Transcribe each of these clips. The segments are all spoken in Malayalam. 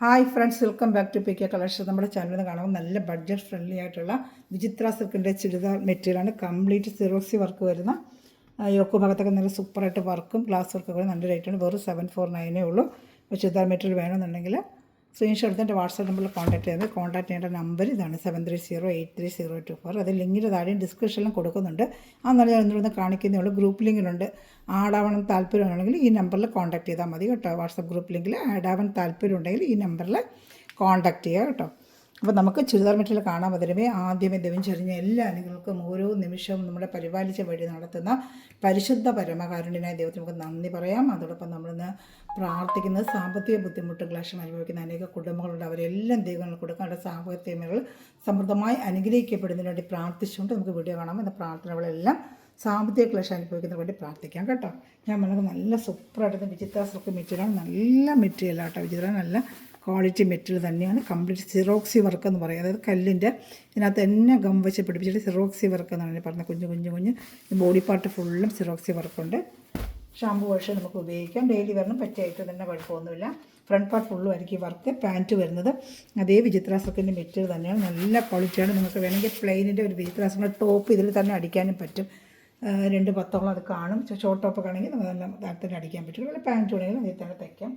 Hi friends, welcome back to P K collection. നമ്മുടെ ചാനലിൽ കാണുമ്പോൾ നല്ല ബഡ്ജറ്റ് ഫ്രണ്ട്ലി ആയിട്ടുള്ള വിചിത്ര സിൽക്കിൻ്റെ ചുരിദാർ മെറ്റീരിയലാണ്. കംപ്ലീറ്റ് സിറോക്സി വർക്ക് വരുന്ന യോക്ക് ഭാഗത്തൊക്കെ നല്ല സൂപ്പറായിട്ട് വർക്കും ഗ്ലാസ് വർക്കൊക്കെ നല്ല റേറ്റാണ്. വെറും 749 ഉള്ളൂ. അപ്പോൾ ചുരിദാർ മെറ്റീരിയൽ വേണമെന്നുണ്ടെങ്കിൽ സ്ക്രീൻഷോട്ട് എടുത്ത് എൻ്റെ വാട്സാപ്പ് നമ്പറിൽ കോൺടാക്ട് ചെയ്ത് കോൺടാക്ട് ചെയ്യേണ്ട നമ്പർ ഇതാണ് 73083024. അത് ലിങ്കിൻ്റെ താഴെയും ഡിസ്ക്രിപ്ഷനിലും കൊടുക്കുന്നുണ്ട്. അന്നാലും ഞാൻ ഒന്നുകൂടെ കാണിക്കുന്നേ ഉള്ളൂ. ഗ്രൂപ്പ് ലിങ്കിലുണ്ട്. ആഡ് ആവണം താല്പര്യമുണ്ടെങ്കിൽ ഈ നമ്പറിൽ കോൺടാക്ട് ചെയ്താൽ മതി കേട്ടോ. വാട്സാപ്പ് ഗ്രൂപ്പ് ലിങ്കിൽ ആഡ് ആവാൻ താല്പര്യമുണ്ടെങ്കിൽ ഈ നമ്പറിൽ കോൺടാക്ട് ചെയ്യുക കേട്ടോ. അപ്പോൾ നമുക്ക് ചുരിദാർ മെറ്റീരിയൽ കാണാൻ പറ്റുമേ ആദ്യമേ ദൈവം ചെറിഞ്ഞ എല്ലാ അനുകൾക്കും ഓരോ നിമിഷവും നമ്മുടെ പരിപാലിച്ച വഴി നടത്തുന്ന പരിശുദ്ധ പരമകാരുണ്യനായ ദൈവത്തിന് നമുക്ക് നന്ദി പറയാം. അതോടൊപ്പം നമ്മളിന്ന് പ്രാർത്ഥിക്കുന്നത് സാമ്പത്തിക ബുദ്ധിമുട്ട് ക്ലേശം അനുഭവിക്കുന്ന അനേക കുടുംബങ്ങളുണ്ട്. അവരെല്ലാം ദൈവങ്ങൾ കൊടുക്കാൻ അവരുടെ സാമ്പത്തികമേഖലകൾ സമൃദ്ധമായി അനുഗ്രഹിക്കപ്പെടുന്നതിന് വേണ്ടി പ്രാർത്ഥിച്ചുകൊണ്ട് നമുക്ക് വീഡിയോ കാണാം. എന്ന പ്രാർത്ഥനകളെല്ലാം സാമ്പത്തിക ക്ലേശം അനുഭവിക്കുന്നതിന് വേണ്ടി പ്രാർത്ഥിക്കാം കേട്ടോ. ഞാൻ നമുക്ക് നല്ല സൂപ്പറായിട്ട് വിചിത്ര സിൽക്ക് മെറ്റീരിയലാണ്. നല്ല മെറ്റീരിയലാണ് കേട്ടോ. വിചിത്ര നല്ല ക്വാളിറ്റി മെറ്റീരിയൽ തന്നെയാണ്. കംപ്ലീറ്റ് സിറോക്സി വർക്ക് എന്ന് പറയും. അതായത് കല്ലിൻ്റെ ഇതിനകത്ത് തന്നെ ഗം വെച്ച് പിടിപ്പിച്ചിട്ട് സിറോക്സി വർക്ക് എന്നാണ് പറഞ്ഞത്. കുഞ്ഞ് ബോഡി പാർട്ട് ഫുള്ളും സിറോക്സി വർക്കുണ്ട്. ഷാമ്പു വാഷ് നമുക്ക് ഉപയോഗിക്കാം. ഡെയിലി വരണം പറ്റിയായിട്ട് തന്നെ കുഴപ്പമൊന്നുമില്ല. ഫ്രണ്ട് പാർട്ട് ഫുള്ളും ആയിരിക്കും വർക്ക്. പാൻറ്റ് വരുന്നത് അതേ വിചിത്ര സിൽക്കിൻ്റെ മെറ്റീരിയൽ തന്നെയാണ്. നല്ല ക്വാളിറ്റിയാണ്. നിങ്ങൾക്ക് വേണമെങ്കിൽ പ്ലെയിനിൻ്റെ ഒരു വിചിത്ര സിൽക്കിൻ്റെ ടോപ്പ് ഇതിൽ തന്നെ അടിക്കാനും പറ്റും. 2 പത്തോളം അത് കാണും. ഷോർട്ട് ടോപ്പൊക്കെ ആണെങ്കിൽ നമുക്ക് നല്ല താരത്തിന് അടിക്കാൻ പറ്റും. അതുപോലെ പാൻറ്റ് വേണമെങ്കിൽ അതിൽ തന്നെ തയ്ക്കാം.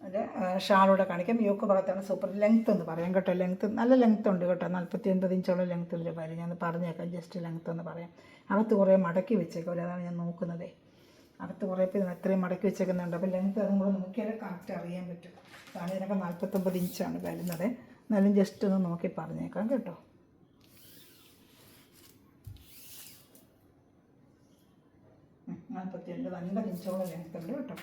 അത് ഷാളോടെ കാണിക്കാം. യോക്ക് ഭാഗത്താണ് സൂപ്പർ ലെങ്ത്ത് എന്ന് പറയാം കേട്ടോ. ലെങ്ത്ത് നല്ല ലെങ്ത്ത് ഉണ്ട് കേട്ടോ. 49 ഇഞ്ചോളം ലെങ്ത്ത് ഇതിൽ വരും. ഞാൻ പറഞ്ഞേക്കാം ജസ്റ്റ് ലെങ്ത്ത് എന്ന് പറയാം. അകത്ത് കുറേ മടക്കി വെച്ചേക്കാം. അതാണ് ഞാൻ നോക്കുന്നത്. അകത്ത് കുറേ ഇപ്പോൾ എത്രയും മടക്കി വെച്ചേക്കുന്നുണ്ട്. അപ്പോൾ ലെങ്ത്ത് അതും കൂടെ നോക്കിയാൽ കറക്റ്റ് അറിയാൻ പറ്റും. അതാണ് ഇതിനൊക്കെ 49 ഇഞ്ചാണ് വരുന്നത്. എന്നാലും ജസ്റ്റ് ഒന്ന് നോക്കി പറഞ്ഞേക്കാം കേട്ടോ. നല്ല ഇഞ്ചോളം ലെങ്ത്ത് ഉണ്ട് കേട്ടോ.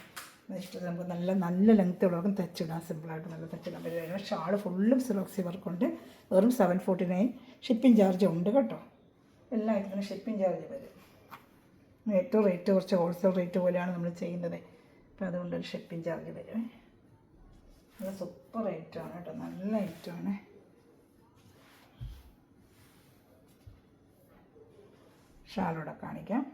ഇഷ്ടം നമുക്ക് നല്ല ലെങ്ത്ത് ഉള്ളവർക്കും തെച്ചിടാം. സിമ്പിളായിട്ട് നല്ല തെച്ചിടാൻ പറ്റും. ഷാൾ ഫുള്ളും സിറോക്സി വർക്കുണ്ട്. വെറും 749. ഷിപ്പിംഗ് ചാർജ് ഉണ്ട് കേട്ടോ. എല്ലാ ഐറ്റത്തിനും ഷിപ്പിംഗ് ചാർജ് വരും. ഏറ്റവും റേറ്റ് കുറച്ച് ഹോൾസെയിൽ റേറ്റ് പോലെയാണ് നമ്മൾ ചെയ്യുന്നത്. അപ്പോൾ അതുകൊണ്ട് ഒരു ഷിപ്പിംഗ് ചാർജ് വരും. നല്ല സൂപ്പർ ഐറ്റമാണ് കേട്ടോ. നല്ല ഐറ്റമാണ്. ഷാളോടെ കാണിക്കാം.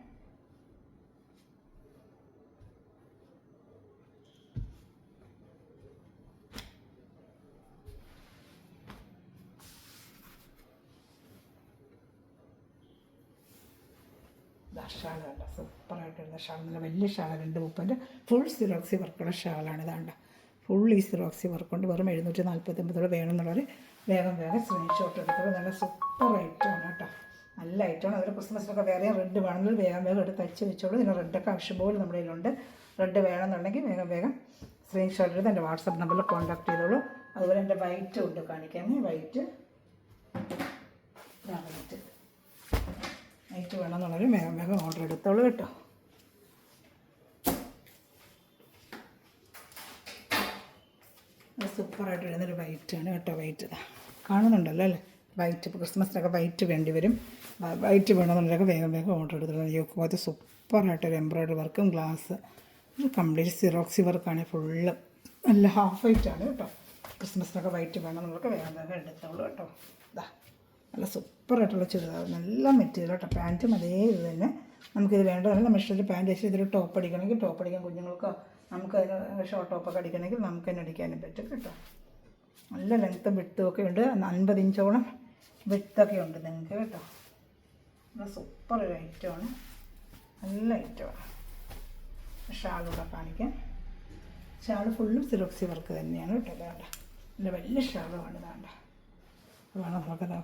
ഷാൾ കണ്ട സൂപ്പറായിട്ട് വരുന്ന ഷാൾ. നല്ല വലിയ ഷാൾ 230 ഫുൾ സിറോക്സി വർക്കുള്ള ഷാളാണ്. ഇതാണ്ട ഫുൾ ഈ സിറോക്സി വർക്കുണ്ട്. വെറും 749 വേണമെന്നുള്ളവർ വേഗം സ്ക്രീൻഷോട്ട് എടുത്തത്. നല്ല സൂപ്പർ ഐറ്റമാണ് കേട്ടോ. നല്ല ഐറ്റമാണ്. അതിൽ ക്രിസ്മസിനൊക്കെ വേറെ റെഡ് വേണമെങ്കിൽ വേഗം എടുത്ത് തയ്ച്ച് വെച്ചോളൂ. ഇതിന് റെഡൊക്കെ ആവശ്യപോലെ നമ്മുടെ കയ്യിലുണ്ട്. റെഡ് വേണമെന്നുണ്ടെങ്കിൽ വേഗം സ്ക്രീൻഷോട്ട് എടുത്ത് എൻ്റെ വാട്സപ്പ് നമ്പറിൽ കോൺടാക്ട് ചെയ്തോളൂ. അതുപോലെ എൻ്റെ വൈറ്റ് ഉണ്ട് കാണിക്കാമേ. വൈറ്റ് വേണമെന്നുള്ളവർ വേഗം ഓർഡർ എടുത്തോളൂ കേട്ടോ. സൂപ്പറായിട്ട് വരുന്നൊരു വൈറ്റാണ് കേട്ടോ. വൈറ്റ് കാണുന്നുണ്ടല്ലോ അല്ലേ. വൈറ്റ് ഇപ്പോൾ ക്രിസ്മസിനൊക്കെ വൈറ്റ് വേണ്ടി വരും. വൈറ്റ് വേണമെന്നുണ്ടെങ്കിൽ വേഗം ഓർഡർ എടുത്തോളൂ. യോക്ക് ഭാഗത്ത് സൂപ്പറായിട്ടൊരു എംബ്രോയ്ഡറി വർക്കും ഗ്ലാസ് കംപ്ലീറ്റ് സിറോക്സി വർക്കാണ്. ഫുള്ള് നല്ല ഹാഫ് വൈറ്റാണ് കേട്ടോ. ക്രിസ്മസിനൊക്കെ വൈറ്റ് വേണമെന്നുള്ളവർക്ക് വേഗം എടുത്തോളൂ കേട്ടോ. ഇതാ നല്ല സൂപ്പറായിട്ടുള്ള ചുരിദാർ. നല്ല മെറ്റീരിയൽ കേട്ടോ. പാൻറ്റും അതേ ഇത് തന്നെ. നമുക്കിത് വേണ്ടതല്ല. നമ്മൾ ഇഷ്ടത്തിൽ പാൻറ്റ് വെച്ച് ഇതൊരു ടോപ്പ് അടിക്കണമെങ്കിൽ ടോപ്പ് അടിക്കാൻ, കുഞ്ഞുങ്ങൾക്ക് നമുക്ക് അതിന് ഷോർട്ട് ടോപ്പൊക്കെ അടിക്കണമെങ്കിൽ നമുക്ക് തന്നെ അടിക്കാനും പറ്റും കേട്ടോ. നല്ല ലെങ്ത്തും വിട്ടും ഒക്കെ ഉണ്ട്. 50 ഇഞ്ചോളം വിട്ടൊക്കെ ഉണ്ട് നിങ്ങൾക്ക് കേട്ടോ. നല്ല സൂപ്പർ ഒരു ഐറ്റമാണ്. നല്ല ഐറ്റമാണ്. ഷാളൂടെ കാണിക്കാം. ഷാൾ ഫുള്ളും സിറോക്സി വർക്ക് തന്നെയാണ് കേട്ടോ. വേണ്ട നല്ല വലിയ ഷാളുമാണ്. വേണ്ട വേണം നമുക്കത്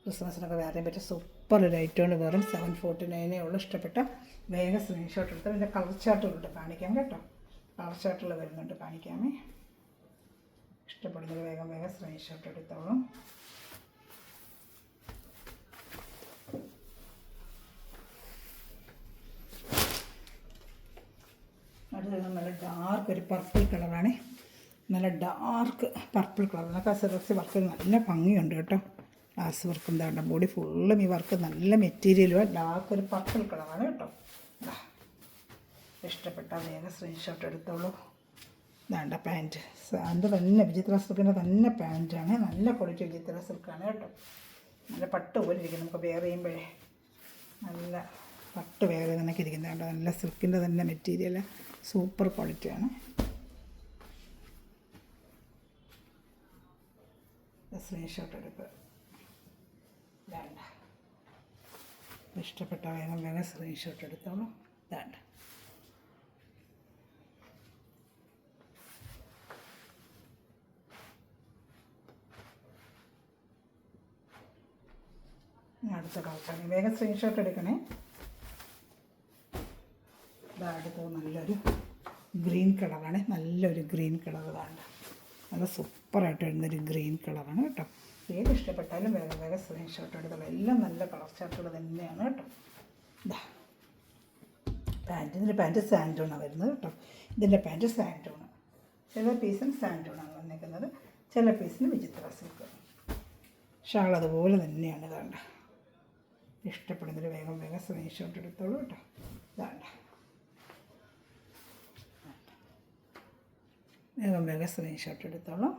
ക്രിസ്മസിനൊക്കെ വേറെയും പറ്റും. സൂപ്പർ ഒരു ഐറ്റമാണ്. വെറും 749 ഉള്ളൂ. ഇഷ്ടപ്പെട്ട വേഗം സ്ക്രീൻഷോട്ട് എടുത്ത് എൻ്റെ കളർ ചാർട്ടുകളുണ്ട് കാണിക്കാം കേട്ടോ. കളർ ചാർട്ടുകൾ വരുന്നുണ്ട് കാണിക്കാമേ. ഇഷ്ടപ്പെടുന്നത് വേഗം സ്ക്രീൻഷോട്ട് എടുത്തോളും. അത് നല്ല ഡാർക്ക് ഒരു പർപ്പിൾ കളറാണ്. നല്ല ഡാർക്ക് പർപ്പിൾ കളർ. നമുക്ക് സിറോക്സി വർക്ക് നല്ല ഭംഗിയുണ്ട് കേട്ടോ. ഗ്ലാസ് വർക്കും ഇതാണ്ട ബോഡി ഫുള്ളും ഈ വർക്ക് നല്ല മെറ്റീരിയലും ഡാർക്ക് ഒരു പർപ്പിൾ കളറാണ് കേട്ടോ. ഇഷ്ടപ്പെട്ട വേഗം സ്ക്രീൻഷോട്ട് എടുത്തോളൂ. ഇതാണ്ട പാൻറ്റ്. അതിൻ്റെ തന്നെ വിചിത്ര സിൽക്കിൻ്റെ തന്നെ പാൻറ്റാണ്. നല്ല ക്വാളിറ്റി വിചിത്ര സിൽക്കാണ് കേട്ടോ. നല്ല പട്ട് പോലെ ഇരിക്കും. നമുക്ക് വെയർ ചെയ്യുമ്പോഴേ നല്ല പട്ട് വെയർ ചെയ്ത് കണക്ക് ഇരിക്കുന്നത് കേട്ടോ. നല്ല സിൽക്കിൻ്റെ തന്നെ മെറ്റീരിയൽ സൂപ്പർ ക്വാളിറ്റിയാണ്. സ്ക്രീൻഷോട്ട് എടുക്കുക. വേണ്ട, ഇഷ്ടപ്പെട്ട വേഗം വേഗം സ്ക്രീൻഷോട്ട് എടുത്തോളൂ. വേണ്ട, അടുത്ത കളറാണ്. വേഗം സ്ക്രീൻഷോട്ട് എടുക്കണേ. അടുത്തത് നല്ലൊരു ഗ്രീൻ കളറാണ്. നല്ലൊരു ഗ്രീൻ കളർ വേണ്ട, നല്ല സൂപ്പറായിട്ട് വരുന്നൊരു ഗ്രീൻ കളറാണ് കേട്ടോ. ഏത് ഇഷ്ടപ്പെട്ടാലും വേഗം വേഗം സ്ക്രീൻഷോട്ട് എടുത്തോളൂ. എല്ലാം നല്ല കളർ ചാർട്ടുകൾ തന്നെയാണ് കേട്ടോ. ഇതാ പാൻറ്റ്, ഇതിൻ്റെ പാൻറ്റ് സാൻഡൂണാണ് വരുന്നത് കേട്ടോ. ഇതിൻ്റെ പാൻറ്റ് സാൻഡൂണ്. ചില പീസിന് സാൻഡൂണാണ് വന്നിരിക്കുന്നത്, ചില പീസിന് വിചിത്ര സിൽക്ക്. ഷാൾ അതുപോലെ തന്നെയാണ്. വേണ്ട, ഇഷ്ടപ്പെടുന്നൊരു വേഗം വേഗം സ്ക്രീൻഷോട്ട് എടുത്തോളൂ കേട്ടോ. വേണ്ട, വേഗം വേഗം സ്ക്രീൻഷോട്ട് എടുത്തോളൂ.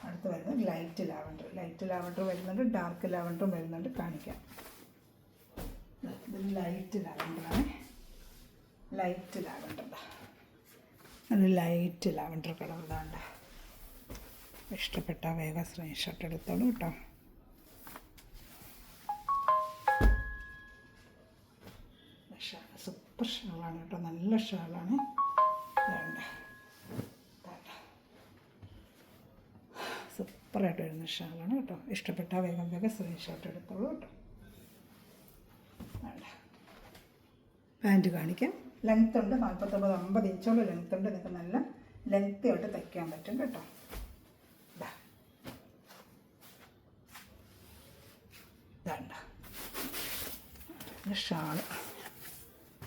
അടുത്ത് വരുന്നത് ലൈറ്റ് ലാവൻഡർ. ലൈറ്റ് ലാവൻഡർ വരുന്നുണ്ട്, ഡാർക്ക് ലാവൻഡറും വരുന്നുണ്ട്. കാണിക്കാം. ഇത് ലൈറ്റ് ലാവൻഡറാണ്. ലൈറ്റ് ലാവൻഡർ, നല്ല ലൈറ്റ് ലാവൻഡർ കളർ. ഇതാണ്ട് ഇഷ്ടപ്പെട്ട വേഗം സ്ക്രീൻഷോട്ട് എടുത്തോളൂ കേട്ടോ. സൂപ്പർ ഷാളാണ് കേട്ടോ, നല്ല ഷാളാണ്. വേണ്ട, സൂപ്പറായിട്ട് വരുന്ന ഷാളാണ് കേട്ടോ. ഇഷ്ടപ്പെട്ട വേഗം വേഗം സ്ക്രീൻഷോട്ട് എടുത്തോളൂ കേട്ടോ. വേണ്ട, പാൻറ്റ് കാണിക്കാം. ലെങ്ത് ഉണ്ട്, 49-50 ഇഞ്ചോളം ലെങ്ത് ഉണ്ട്. നിങ്ങൾക്ക് നല്ല ലെങ്ത് ആയിട്ട് തയ്ക്കാൻ പറ്റും കേട്ടോ. വേണ്ട, ഷാള്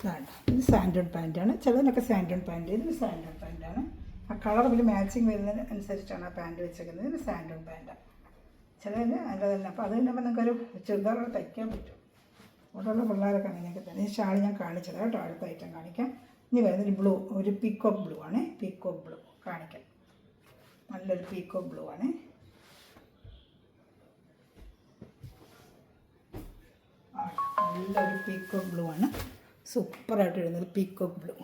വേണ്ട. ഇത് സാൻഡൺ പാൻറ്റാണ്. ചിലതിനൊക്കെ സാൻഡൺ പാൻറ്റ്. ഇതിന് സാൻഡൺ പാൻറ്റാണ്. ആ കളർ ഇതിൽ മാച്ചിങ് വരുന്നതിന് അനുസരിച്ചാണ് ആ പാൻറ്റ് വെച്ചേക്കുന്നത്. ഇതിന് സാൻഡൺ പാൻറ്റാണ്. ചിലതിന് അതിൻ്റെ തന്നെ. അപ്പോൾ അത് തന്നെ നിങ്ങൾക്കൊരു ചുരിദാറോട് തയ്ക്കാൻ പറ്റും. അവിടെയുള്ള പിള്ളേരൊക്കെ അങ്ങനെയൊക്കെ തന്നെ. ഈ ഷാൾ ഞാൻ കാണിച്ചത് കേട്ടോ. അടുത്ത ഐറ്റം കാണിക്കാം. ഇനി വരുന്നൊരു ബ്ലൂ, ഒരു പീക്കോക്ക് ബ്ലൂ ആണ്. പീക്കോക്ക് ബ്ലൂ കാണിക്കാം. നല്ലൊരു പീക്കോക്ക് ബ്ലൂ ആണ്. നല്ലൊരു പീക്കോക്ക് ബ്ലൂ ആണ്. സൂപ്പറായിട്ട് വരുന്നത് പീക്കോക്ക് ബ്ലൂ.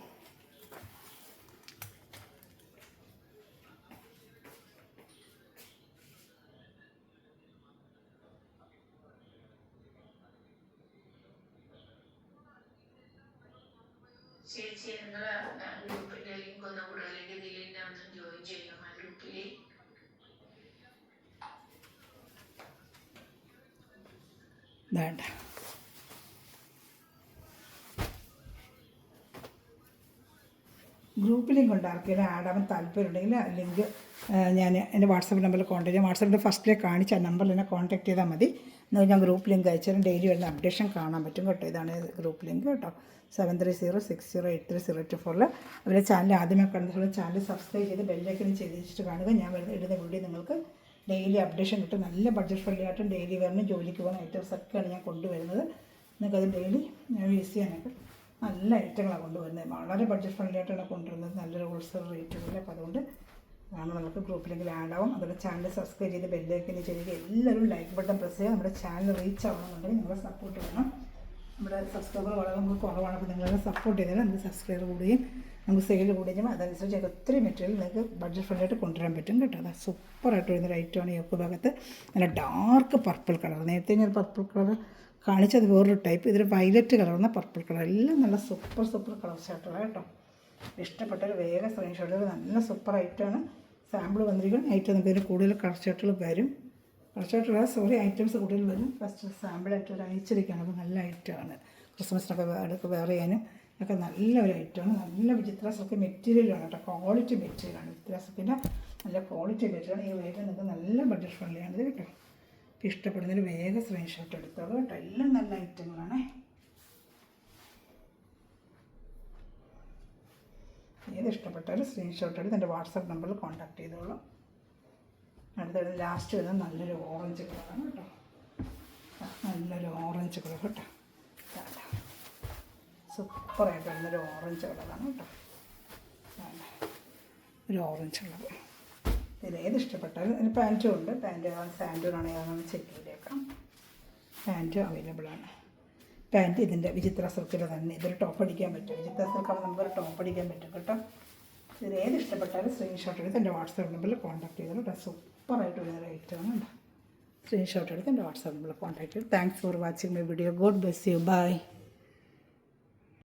ചേച്ചി നിങ്ങളെ ഗ്രൂപ്പിന്റെ ലിങ്ക് ഒന്ന് കൂടെ, അല്ലെങ്കിൽ ഇതിൽ ഒന്ന് ജോയിൻ ചെയ്യണം ആ ഗ്രൂപ്പിൽ. വേണ്ട, ഗ്രൂപ്പ് ലിങ്ക് ഉണ്ട്. ആർക്കെങ്കിലും ആഡ് ആവാൻ താല്പര്യമുണ്ടെങ്കിൽ ആ ലിങ്ക് ഞാൻ എൻ്റെ വാട്സപ്പ് നമ്പറിൽ കോൺടാക്ട് ചെയ്യാം. വാട്സപ്പിൻ്റെ ഫസ്റ്റിലേക്ക് കാണിച്ച നമ്പറിൽ എന്നെ കോൺടാക്ട് ചെയ്താൽ മതി. എന്നാൽ ഞാൻ ഗ്രൂപ്പ് ലിങ്ക് അയച്ചാലും ഡെയിലി വരുന്ന അപ്ഡേഷൻ കാണാൻ പറ്റും കേട്ടോ. ഇതാണ് ഗ്രൂപ്പ് ലിങ്ക് കേട്ടോ. 7306083024 അവരുടെ ചാനൽ ആദ്യമേ കണ്ടിട്ടുള്ള ചാനൽ സബ്സ്ക്രൈബ് ചെയ്ത് ബെല്ലൈക്കൺ ചെയ്ത് വെച്ചിട്ട് കാണുക. ഞാൻ ഇടുന്ന വീഡിയോ നിങ്ങൾക്ക് ഡെയിലി അപ്ഡേഷൻ കിട്ടും. നല്ല ബഡ്ജറ്റ് ഫ്രണ്ട്ലി ആയിട്ടും ഡെയിലി വരണം ജോലിക്ക് പോകുന്ന ഐറ്റംസൊക്കെയാണ് ഞാൻ കൊണ്ടുവരുന്നത്. നിങ്ങൾക്കത് ഡെയിലി യൂസ് ചെയ്യാനൊക്കെ നല്ല ഐറ്റങ്ങളാണ് കൊണ്ടുവരുന്നത്. വളരെ ബഡ്ജറ്റ് ഫ്രണ്ട്ലി ആയിട്ടാണ് കൊണ്ടുവരുന്നത്. നല്ലൊരു ഹോൾസെയിൽ റേറ്റുകളിൽ. അപ്പോൾ അതുകൊണ്ട് നമുക്ക് ഗ്രൂപ്പിലെങ്കിൽ ആഡ് ആവും. അതുപോലെ ചാനൽ സബ്സ്ക്രൈബ് ചെയ്ത് ബെല്ലൈക്കൻ ചെയ്യുക. എല്ലാവരും ലൈക്ക് ബട്ടൺ പ്രസ് ചെയ്യുക. നമ്മുടെ ചാനൽ റീച്ച് ആവണമെന്നുണ്ടെങ്കിൽ നിങ്ങളെ സപ്പോർട്ട് ചെയ്യണം. നമ്മുടെ സബ്സ്ക്രൈബർ വളരെ നമുക്ക് കുറവാണ്. അപ്പോൾ നിങ്ങളെ സപ്പോർട്ട് ചെയ്താൽ നമുക്ക് സബ്സ്ക്രൈബർ കൂടുകയും നമുക്ക് സെയിൽ കൂടുകയും അതനുസരിച്ച് ഒത്തിരി മെറ്റീരിയൽ നിങ്ങൾക്ക് ബഡ്ജറ്റ് ഫ്രണ്ട്ലി ആയിട്ട് കൊണ്ടുവരാൻ പറ്റും കേട്ടോ. അത് സൂപ്പറായിട്ട് വരുന്നൊരു ഐറ്റമാണ്. ഈ ഒക്കെ ഭാഗത്ത് നല്ല ഡാർക്ക് പർപ്പിൾ കളർ. നേരത്തെ ഞാൻ പർപ്പിൾ കളർ കാണിച്ചത് വേറൊരു ടൈപ്പ്. ഇതൊരു വയലറ്റ് കളർന്ന പർപ്പിൾ കളർ. എല്ലാം നല്ല സൂപ്പർ കളർ ഷർട്ടുകളാണ് കേട്ടോ. ഇഷ്ടപ്പെട്ടൊരു വേഗം സ്ക്രീൻഷോട്ടുകൾ. നല്ല സൂപ്പർ ഐറ്റമാണ്. സാമ്പിൾ വന്നിരിക്കണം. ഐറ്റം നമുക്ക് ഇതിന് കൂടുതൽ കളർ ഷർട്ടുകൾ വരും. കളർ ഷർട്ടുകൾ ഐറ്റംസ് കൂടുതൽ വരും. ഫസ്റ്റ് സാമ്പിളായിട്ട് ഒരു അയച്ചിരിക്കുകയാണ്. അപ്പോൾ നല്ല ഐറ്റമാണ്. ക്രിസ്മസിനൊക്കെ വെയർ ചെയ്യാനും ഒക്കെ നല്ലൊരു ഐറ്റമാണ്. നല്ല വിചിത്ര സിൽക്ക് മെറ്റീരിയലാണ് കേട്ടോ. ക്വാളിറ്റി മെറ്റീരിയലാണ്. വിചിത്ര സിൽക്കിൻ്റെ നല്ല ക്വാളിറ്റി മെറ്റീരിയലാണ്. ഈ റേറ്റ് നിങ്ങൾക്ക് നല്ല ബഡ്ജറ്റ് ഫ്രണ്ട്ലിയാണിത് കേട്ടോ. ഇപ്പോൾ ഇഷ്ടപ്പെടുന്നൊരു വേഗം സ്ക്രീൻഷോട്ട് എടുത്തോളൂ കേട്ടോ. എല്ലാം നല്ല ഐറ്റങ്ങളാണ്. ഏത് ഇഷ്ടപ്പെട്ടാലും സ്ക്രീൻഷോട്ട് എടുത്ത് എൻ്റെ വാട്സപ്പ് നമ്പറിൽ കോൺടാക്ട് ചെയ്തോളൂ. അടുത്തത് ലാസ്റ്റ് വരുന്നത് നല്ലൊരു ഓറഞ്ച് കളറാണ് കേട്ടോ. നല്ലൊരു ഓറഞ്ച് കളർ കേട്ടോ. സൂപ്പറായിട്ട് വരുന്നൊരു ഓറഞ്ച് കളറാണ് കേട്ടോ. ഒരു ഓറഞ്ച് കളർ. ഇതിലേത് ഇഷ്ടപ്പെട്ടാലും അതിന് പാൻറ്റും ഉണ്ട്. പാൻറ്റ് സാൻഡൂണാണെങ്കിൽ അതൊന്ന് ചെക്ക് ചെയ്തേക്കാം. പാൻറ്റ് അവൈലബിളാണ്. പാൻറ്റ് ഇതിൻ്റെ വിചിത്ര സിൽക്കിൻ്റെ തന്നെ. ഇതൊരു ടോപ്പ് അടിക്കാൻ പറ്റും. വിചിത്ര സിൽക്കാകുമ്പോൾ നമുക്കൊരു ടോപ്പ് അടിക്കാൻ പറ്റും കേട്ടോ. ഇതിൽ ഏത് ഇഷ്ടപ്പെട്ടാലും സ്ക്രീൻഷോട്ട് എടുത്ത് എൻ്റെ വാട്സാപ്പ് നമ്പറിൽ കോൺടാക്ട് ചെയ്തോളൂ കേട്ടോ. സൂപ്പറായിട്ട് വേറെ ഐറ്റമാണ് കേട്ടോ. സ്ക്രീൻഷോട്ട് എടുത്ത് എൻ്റെ വാട്സാപ്പ് നമ്പറിൽ കോൺടാക്ട് ചെയ്തു. Thanks for watching my video. God bless you. By.